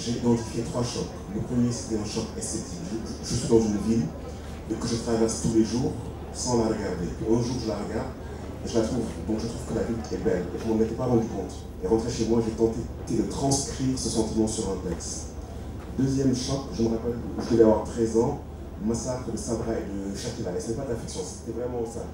J'ai identifié 3 chocs. Le premier, c'était un choc esthétique. Je suis dans une ville que je traverse tous les jours sans la regarder. Puis un jour, je la regarde et je la trouve. Donc je trouve que la ville est belle. Et je ne m'en étais pas rendu compte. Et rentré chez moi, j'ai tenté de transcrire ce sentiment sur un texte. Deuxième choc, je me rappelle, je devais avoir 13 ans, massacre de Sabra et de Chakila. Et ce n'est pas de la fiction, c'était vraiment ça.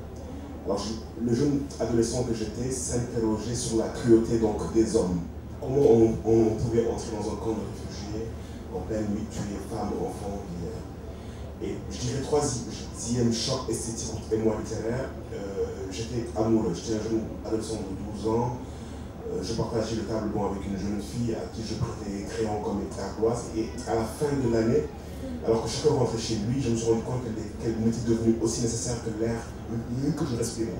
Alors le jeune adolescent que j'étais s'interrogeait sur la cruauté donc, des hommes. Comment on pouvait entrer dans un camp de réfugiés en pleine nuit, tuer femmes, enfants, et je dirais troisième choc esthétique et moi littéraire, j'étais amoureux, j'étais un jeune adolescent de 12 ans, je partageais le tableau avec une jeune fille à qui je prêtais crayon comme ardoise, et à la fin de l'année, alors que chacun rentrait chez lui, je me suis rendu compte qu'elle m'était devenue aussi nécessaire que l'air que je respirais.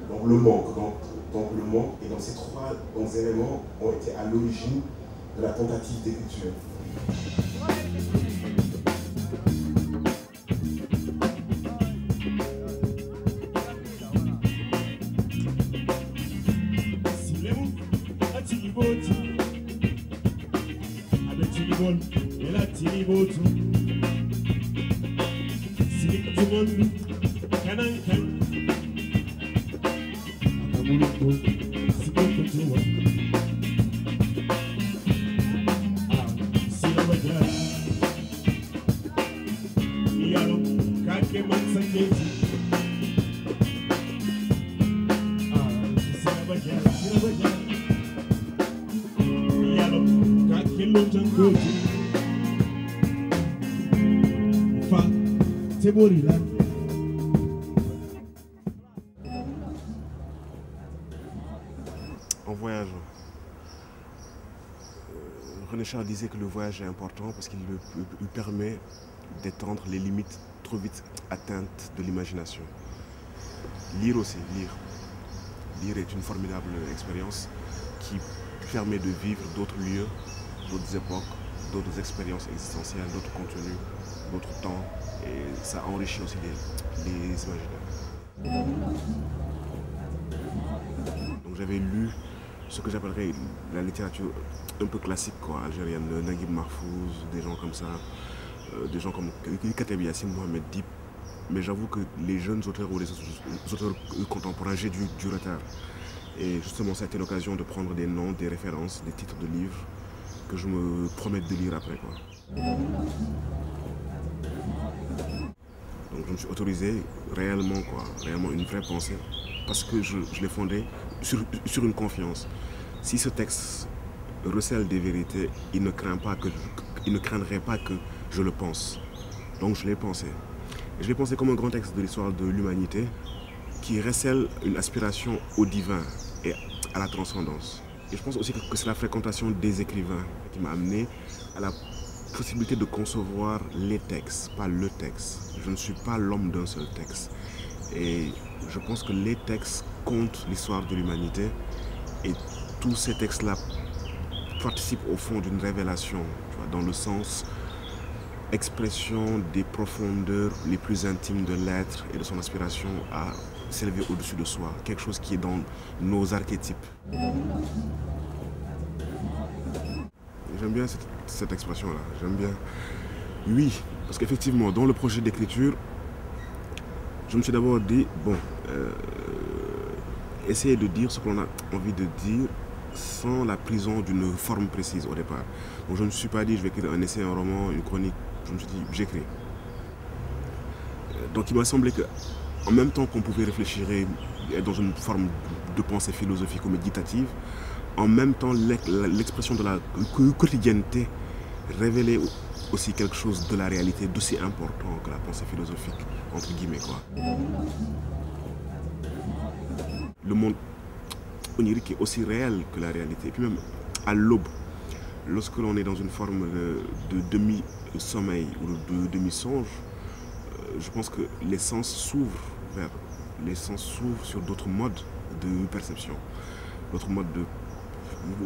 Donc le manque, le manque, et donc ces 3 éléments ont été à l'origine de la tentative d'écriture. En voyageant, René Char disait que le voyage est important parce qu'il lui permet d'étendre les limites trop vite atteintes de l'imagination. Lire aussi, lire. Lire est une formidable expérience qui permet de vivre d'autres lieux, d'autres époques, d'autres expériences existentielles, d'autres contenus, d'autres temps, et ça enrichit aussi les imaginaires. Donc j'avais lu ce que j'appellerais la littérature un peu classique, quoi, algérienne, Naguib Mahfouz, des gens comme ça, des gens comme Kateb Yassine, Mohamed Dib. Mais j'avoue que les jeunes auteurs ou les auteurs contemporains, j'ai du retard. Et justement, ça a été l'occasion de prendre des noms, des références, des titres de livres que je me promets de lire après, quoi. Donc je me suis autorisé réellement, quoi, réellement une vraie pensée, parce que je l'ai fondé sur une confiance. Si ce texte recèle des vérités, il ne craindrait pas que je le pense. Donc je l'ai pensé. Et je l'ai pensé comme un grand texte de l'histoire de l'humanité qui recèle une aspiration au divin et à la transcendance. Et je pense aussi que c'est la fréquentation des écrivains qui m'a amené à la possibilité de concevoir les textes, pas le texte. Je ne suis pas l'homme d'un seul texte. Et je pense que les textes comptent l'histoire de l'humanité et tous ces textes-là participent au fond d'une révélation, tu vois, dans le sens expression des profondeurs les plus intimes de l'être et de son aspiration à s'élever au-dessus de soi, quelque chose qui est dans nos archétypes. J'aime bien cette expression-là, j'aime bien. Oui, parce qu'effectivement, dans le projet d'écriture, je me suis d'abord dit, bon, essayer de dire ce qu'on a envie de dire sans la prison d'une forme précise au départ. Donc je ne me suis pas dit, je vais écrire un essai, un roman, une chronique. Je me suis dit, j'écris. Donc il m'a semblé qu'en même temps qu'on pouvait réfléchir dans une forme de pensée philosophique ou méditative, en même temps l'expression de la quotidienneté révélait aussi quelque chose de la réalité d'aussi important que la pensée philosophique, entre guillemets, quoi. Le monde onirique est aussi réel que la réalité. Et puis même à l'aube, lorsque l'on est dans une forme de demi-sommeil ou de demi-songe, je pense que les sens s'ouvrent sur d'autres modes de perception. D'autres modes de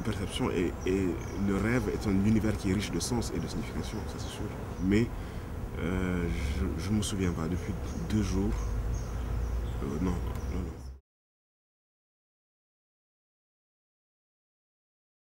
perception et le rêve est un univers qui est riche de sens et de signification, ça c'est sûr. Mais je ne me souviens pas, depuis 2 jours, non, non.